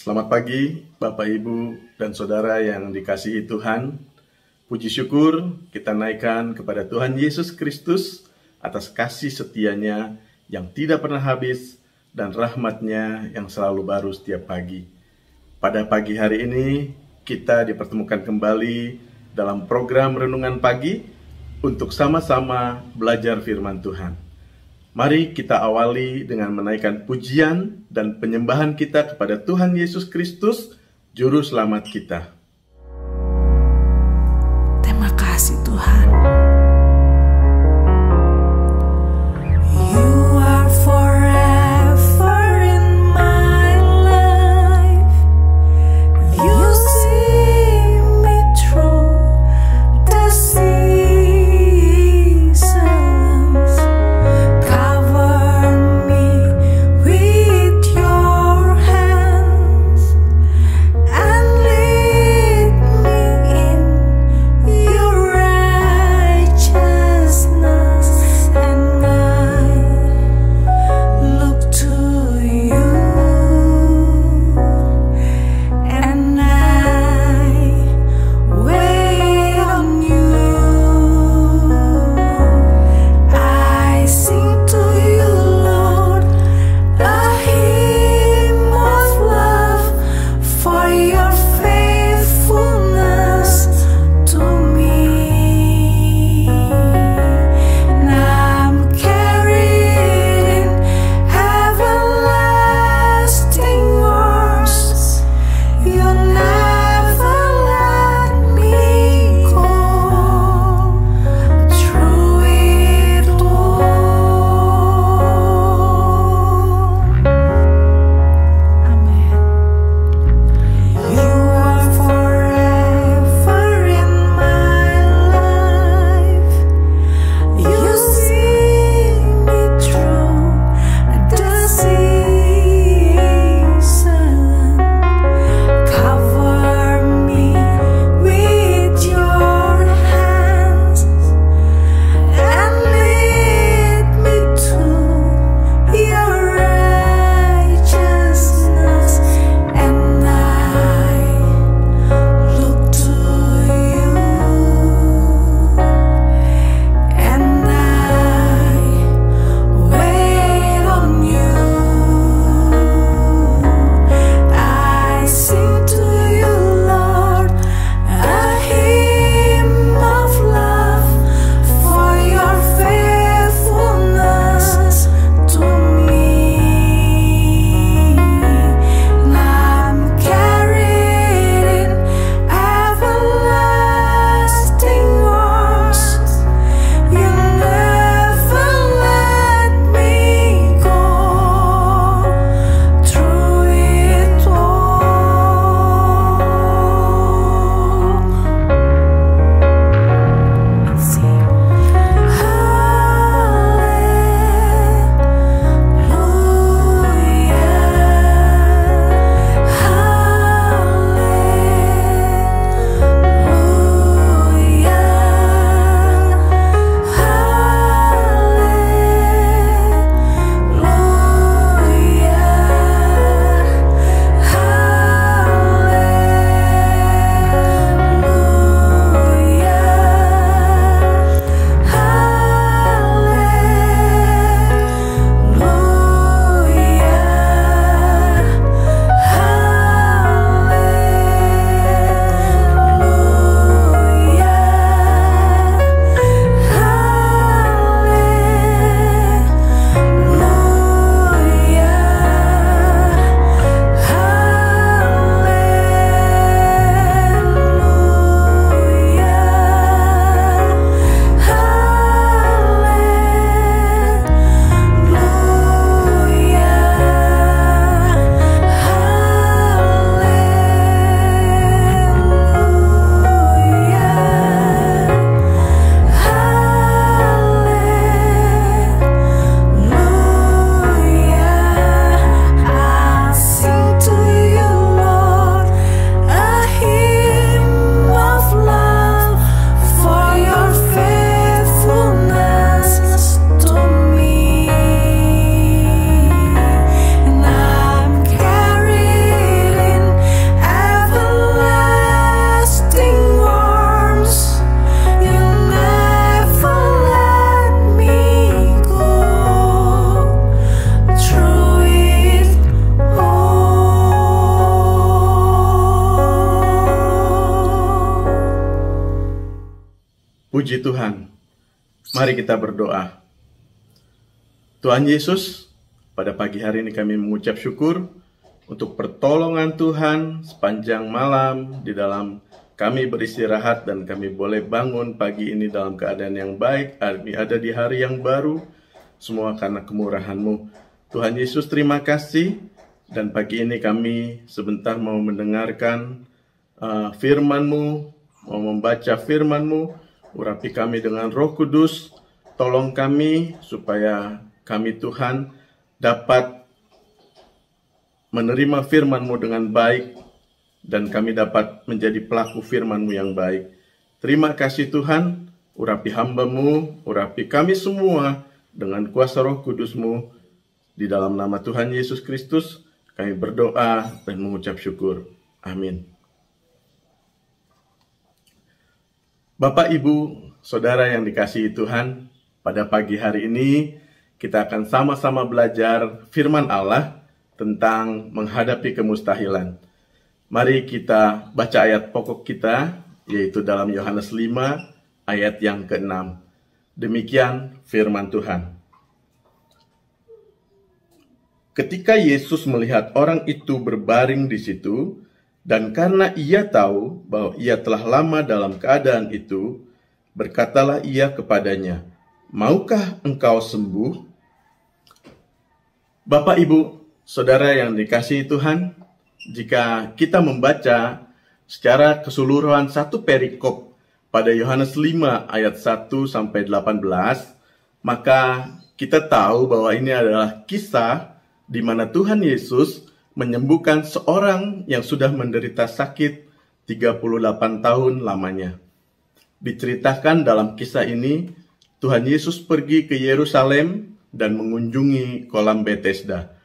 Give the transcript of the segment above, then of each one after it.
Selamat pagi Bapak, Ibu, dan Saudara yang dikasihi Tuhan. Puji syukur kita naikkan kepada Tuhan Yesus Kristus atas kasih setianya yang tidak pernah habis dan rahmat-Nya yang selalu baru setiap pagi. Pada pagi hari ini kita dipertemukan kembali dalam program Renungan Pagi untuk sama-sama belajar firman Tuhan. Mari kita awali dengan menaikkan pujian dan penyembahan kita kepada Tuhan Yesus Kristus, Juru Selamat kita. Terima kasih Tuhan. You are forever in my life. You see me through the seasons. Cover me with your hands and lead me in your righteousness. Puji Tuhan. Mari kita berdoa. Tuhan Yesus, pada pagi hari ini kami mengucap syukur untuk pertolongan Tuhan sepanjang malam di dalam kami beristirahat dan kami boleh bangun pagi ini dalam keadaan yang baik. Kami ada di hari yang baru, semua karena kemurahan-Mu. Tuhan Yesus, terima kasih. Dan pagi ini kami sebentar mau mendengarkan firman-Mu, mau membaca firman-Mu. Urapi kami dengan Roh Kudus. Tolong kami supaya kami Tuhan dapat menerima firman-Mu dengan baik, dan kami dapat menjadi pelaku firman-Mu yang baik. Terima kasih Tuhan, urapi hamba-Mu, urapi kami semua dengan kuasa Roh Kudus-Mu. Di dalam nama Tuhan Yesus Kristus, kami berdoa dan mengucap syukur. Amin. Bapak, Ibu, Saudara yang dikasihi Tuhan, pada pagi hari ini kita akan sama-sama belajar firman Allah tentang menghadapi kemustahilan. Mari kita baca ayat pokok kita, yaitu dalam Yohanes 5 ayat yang ke-6. Demikian firman Tuhan. Ketika Yesus melihat orang itu berbaring di situ, dan karena ia tahu bahwa ia telah lama dalam keadaan itu, berkatalah ia kepadanya, "Maukah engkau sembuh?" Bapak, Ibu, Saudara yang dikasihi Tuhan, jika kita membaca secara keseluruhan satu perikop pada Yohanes 5 ayat 1 sampai 18, maka kita tahu bahwa ini adalah kisah di mana Tuhan Yesus menyembuhkan seorang yang sudah menderita sakit 38 tahun lamanya. Diceritakan dalam kisah ini, Tuhan Yesus pergi ke Yerusalem dan mengunjungi kolam Bethesda,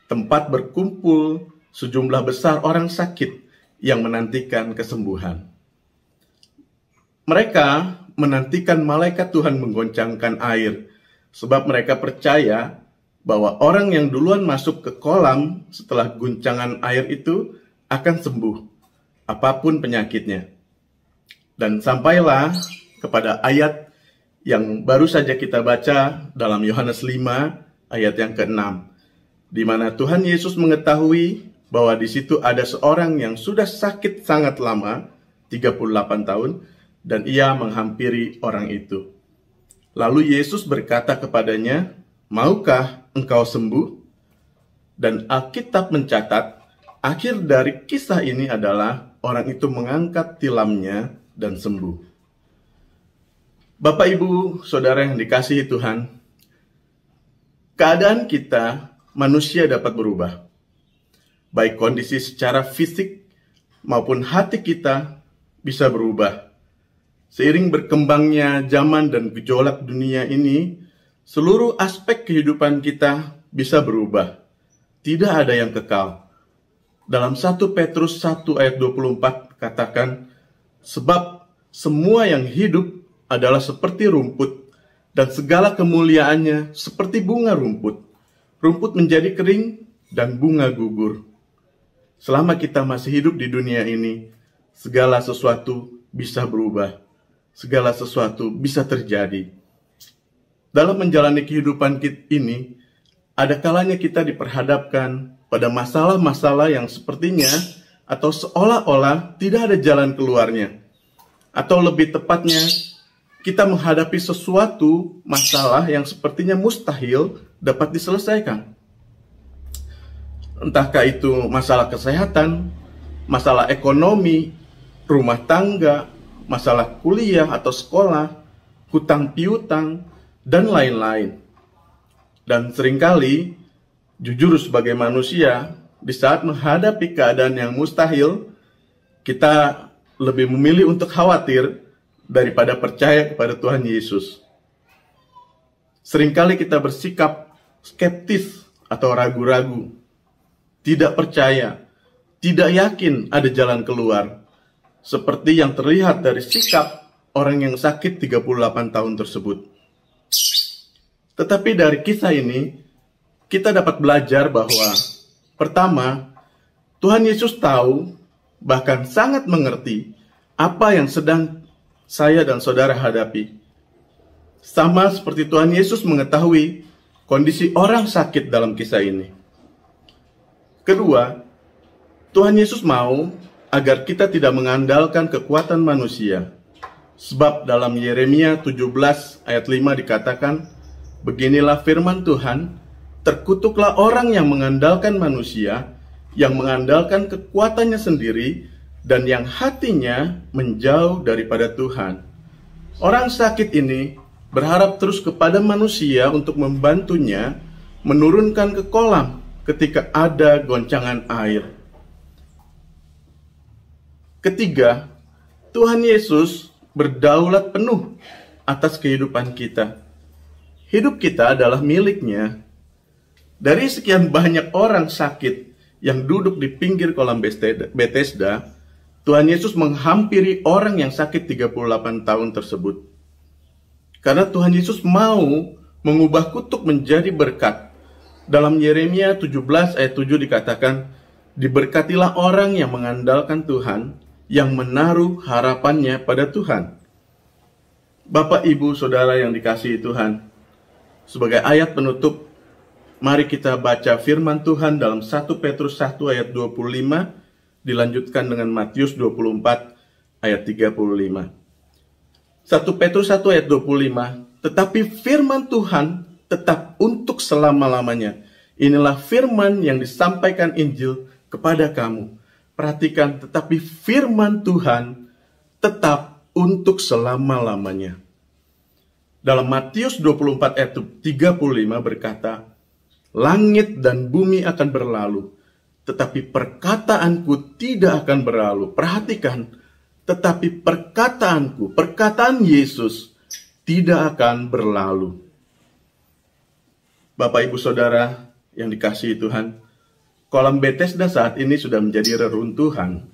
tempat berkumpul sejumlah besar orang sakit yang menantikan kesembuhan. Mereka menantikan malaikat Tuhan menggoncangkan air, sebab mereka percaya bahwa orang yang duluan masuk ke kolam setelah guncangan air itu akan sembuh, apapun penyakitnya. Dan sampailah kepada ayat yang baru saja kita baca dalam Yohanes 5 ayat yang ke-6, di mana Tuhan Yesus mengetahui bahwa di situ ada seorang yang sudah sakit sangat lama, 38 tahun, dan ia menghampiri orang itu. Lalu Yesus berkata kepadanya, "Maukah engkau sembuh?" Dan Alkitab mencatat, akhir dari kisah ini adalah orang itu mengangkat tilamnya dan sembuh. Bapak, Ibu, Saudara yang dikasihi Tuhan, keadaan kita manusia dapat berubah. Baik kondisi secara fisik maupun hati kita bisa berubah. Seiring berkembangnya zaman dan gejolak dunia ini, seluruh aspek kehidupan kita bisa berubah. Tidak ada yang kekal. Dalam 1 Petrus 1 ayat 24 katakan, "Sebab semua yang hidup adalah seperti rumput, dan segala kemuliaannya seperti bunga rumput. Rumput menjadi kering dan bunga gugur." Selama kita masih hidup di dunia ini, segala sesuatu bisa berubah. Segala sesuatu bisa terjadi. Dalam menjalani kehidupan kita ini, ada kalanya kita diperhadapkan pada masalah-masalah yang sepertinya atau seolah-olah tidak ada jalan keluarnya. Atau lebih tepatnya, kita menghadapi sesuatu masalah yang sepertinya mustahil dapat diselesaikan. Entahkah itu masalah kesehatan, masalah ekonomi, rumah tangga, masalah kuliah atau sekolah, hutang piutang, dan lain-lain. Dan seringkali, jujur sebagai manusia, di saat menghadapi keadaan yang mustahil, kita lebih memilih untuk khawatir daripada percaya kepada Tuhan Yesus. Seringkali kita bersikap skeptis atau ragu-ragu, tidak percaya, tidak yakin ada jalan keluar, seperti yang terlihat dari sikap orang yang sakit 38 tahun tersebut. Tetapi dari kisah ini, kita dapat belajar bahwa pertama, Tuhan Yesus tahu, bahkan sangat mengerti apa yang sedang saya dan saudara hadapi. Sama seperti Tuhan Yesus mengetahui kondisi orang sakit dalam kisah ini. Kedua, Tuhan Yesus mau agar kita tidak mengandalkan kekuatan manusia. Sebab dalam Yeremia 17 ayat 5 dikatakan, beginilah firman Tuhan, terkutuklah orang yang mengandalkan manusia, yang mengandalkan kekuatannya sendiri, dan yang hatinya menjauh daripada Tuhan. Orang sakit ini berharap terus kepada manusia untuk membantunya menurunkan ke kolam ketika ada goncangan air. Ketiga, Tuhan Yesus berdaulat penuh atas kehidupan kita. Hidup kita adalah miliknya. Dari sekian banyak orang sakit yang duduk di pinggir kolam Bethesda, Tuhan Yesus menghampiri orang yang sakit 38 tahun tersebut. Karena Tuhan Yesus mau mengubah kutuk menjadi berkat. Dalam Yeremia 17 ayat 7 dikatakan, diberkatilah orang yang mengandalkan Tuhan, yang menaruh harapannya pada Tuhan. Bapak, Ibu, Saudara yang dikasihi Tuhan, sebagai ayat penutup, mari kita baca firman Tuhan dalam 1 Petrus 1 ayat 25, dilanjutkan dengan Matius 24 ayat 35. 1 Petrus 1 ayat 25, tetapi firman Tuhan tetap untuk selama-lamanya. Inilah firman yang disampaikan Injil kepada kamu. Perhatikan, tetapi firman Tuhan tetap untuk selama-lamanya. Dalam Matius 24 ayat 35 berkata, langit dan bumi akan berlalu, tetapi perkataanku tidak akan berlalu. Perhatikan, tetapi perkataanku, perkataan Yesus tidak akan berlalu. Bapak, Ibu, Saudara yang dikasihi Tuhan, kolam Bethesda saat ini sudah menjadi reruntuhan.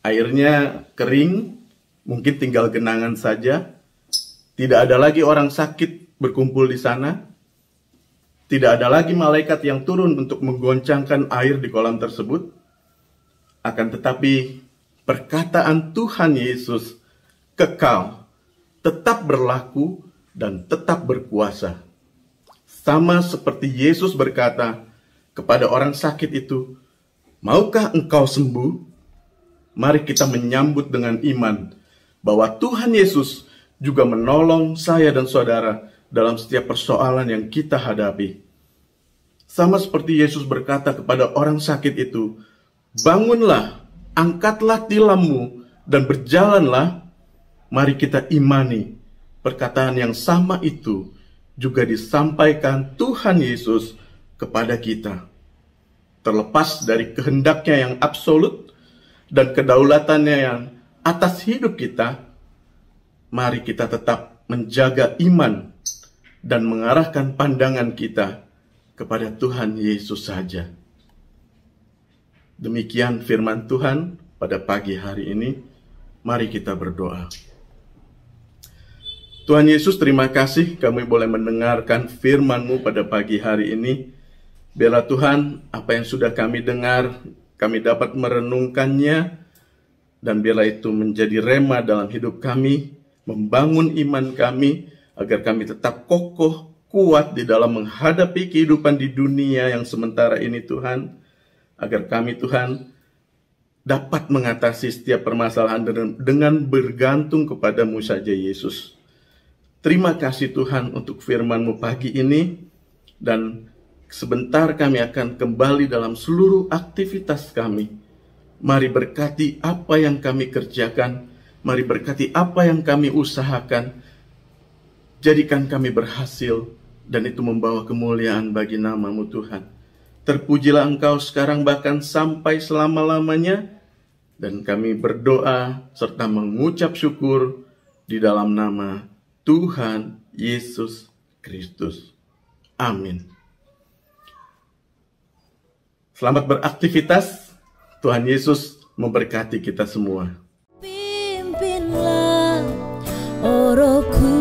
Airnya kering, mungkin tinggal genangan saja. Tidak ada lagi orang sakit berkumpul di sana. Tidak ada lagi malaikat yang turun untuk menggoncangkan air di kolam tersebut. Akan tetapi, perkataan Tuhan Yesus kekal, tetap berlaku, dan tetap berkuasa. Sama seperti Yesus berkata kepada orang sakit itu, maukah engkau sembuh? Mari kita menyambut dengan iman bahwa Tuhan Yesus juga menolong saya dan saudara dalam setiap persoalan yang kita hadapi. Sama seperti Yesus berkata kepada orang sakit itu, bangunlah, angkatlah tilammu, dan berjalanlah. Mari kita imani perkataan yang sama itu juga disampaikan Tuhan Yesus kepada kita. Terlepas dari kehendaknya yang absolut dan kedaulatannya yang atas hidup kita, mari kita tetap menjaga iman dan mengarahkan pandangan kita kepada Tuhan Yesus saja. Demikian firman Tuhan pada pagi hari ini. Mari kita berdoa. Tuhan Yesus, terima kasih kami boleh mendengarkan firman-Mu pada pagi hari ini. Biarlah Tuhan, apa yang sudah kami dengar, kami dapat merenungkannya, dan biarlah itu menjadi rema dalam hidup kami, membangun iman kami, agar kami tetap kokoh, kuat di dalam menghadapi kehidupan di dunia yang sementara ini Tuhan, agar kami Tuhan dapat mengatasi setiap permasalahan dengan bergantung kepadamu saja Yesus. Terima kasih Tuhan untuk firman-Mu pagi ini, dan sebentar kami akan kembali dalam seluruh aktivitas kami. Mari berkati apa yang kami kerjakan, mari berkati apa yang kami usahakan, jadikan kami berhasil, dan itu membawa kemuliaan bagi nama-Mu Tuhan. Terpujilah Engkau sekarang bahkan sampai selama-lamanya, dan kami berdoa serta mengucap syukur di dalam nama Tuhan Yesus Kristus. Amin. Selamat beraktivitas. Tuhan Yesus memberkati kita semua. Pimpinlah, oh Rohku.